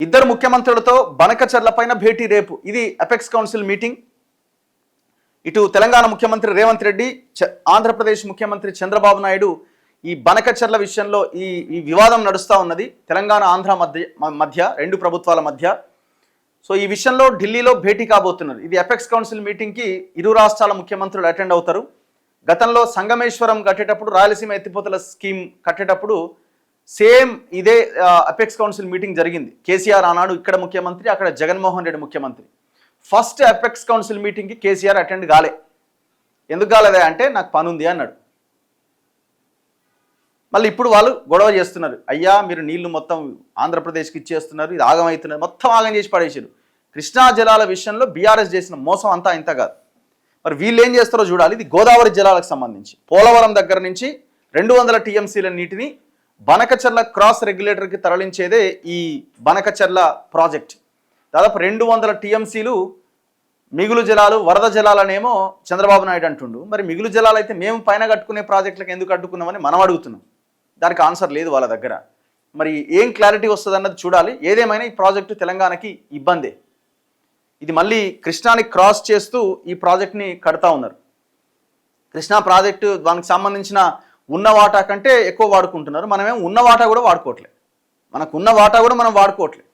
ఇద్దరు ముఖ్యమంత్రులతో బనకచర్లపైన భేటీ రేపు. ఇది అపెక్స్ కౌన్సిల్ మీటింగ్. ఇటు తెలంగాణ ముఖ్యమంత్రి రేవంత్ రెడ్డి, ఆంధ్రప్రదేశ్ ముఖ్యమంత్రి చంద్రబాబు నాయుడు ఈ బనకచర్ల విషయంలో ఈ వివాదం నడుస్తూ ఉన్నది తెలంగాణ ఆంధ్ర మధ్య రెండు ప్రభుత్వాల మధ్య. సో ఈ విషయంలో ఢిల్లీలో భేటీ కాబోతున్నారు. ఇది అపెక్స్ కౌన్సిల్ మీటింగ్కి ఇరు రాష్ట్రాల ముఖ్యమంత్రులు అటెండ్ అవుతారు. గతంలో సంగమేశ్వరం కట్టేటప్పుడు, రాయలసీమ ఎత్తిపోతల స్కీమ్ కట్టేటప్పుడు సేమ్ ఇదే అపెక్స్ కౌన్సిల్ మీటింగ్ జరిగింది. కేసీఆర్ ఆనాడు ఇక్కడ ముఖ్యమంత్రి, అక్కడ జగన్మోహన్ రెడ్డి ముఖ్యమంత్రి. ఫస్ట్ అపెక్స్ కౌన్సిల్ మీటింగ్కి కేసీఆర్ అటెండ్ కాలే. ఎందుకు కాలేదా అంటే నాకు పని ఉంది అన్నాడు. మళ్ళీ ఇప్పుడు వాళ్ళు గొడవ చేస్తున్నారు. అయ్యా మీరు నీళ్లు మొత్తం ఆంధ్రప్రదేశ్కి ఇచ్చేస్తున్నారు, ఇది ఆగమవుతున్నారు, మొత్తం ఆగం చేసి పడేసారు. కృష్ణా జలాల విషయంలో బీఆర్ఎస్ చేసిన మోసం అంతా ఇంత కాదు. మరి వీళ్ళు ఏం చేస్తారో చూడాలి. ఇది గోదావరి జలాలకు సంబంధించి పోలవరం దగ్గర నుంచి 200 టీఎంసీల నీటిని బనకచర్ల క్రాస్ రెగ్యులేటర్కి తరలించేదే ఈ బనకచర్ల ప్రాజెక్ట్. దాదాపు 200 టీఎంసీలు మిగులు జలాలు, వరద జలాలనేమో చంద్రబాబు నాయుడు అంటుండు. మరి మిగులు జలాలు అయితే మేము పైన కట్టుకునే ప్రాజెక్టులకు ఎందుకు అడ్డుకున్నామని మనం అడుగుతున్నాం. దానికి ఆన్సర్ లేదు వాళ్ళ దగ్గర. మరి ఏం క్లారిటీ వస్తుంది అన్నది చూడాలి. ఏదేమైనా ఈ ప్రాజెక్టు తెలంగాణకి ఇబ్బందే. ఇది మళ్ళీ కృష్ణాని క్రాస్ చేస్తూ ఈ ప్రాజెక్ట్ని కడతా ఉన్నారు. కృష్ణా ప్రాజెక్టు దానికి సంబంధించిన ఉన్న వాటా కంటే ఎక్కువ వాడుకుంటున్నారు. మనమేమో ఉన్న వాటా కూడా వాడుకోవట్లేదు. మనకు ఉన్న వాటా కూడా మనం వాడుకోవట్లేదు.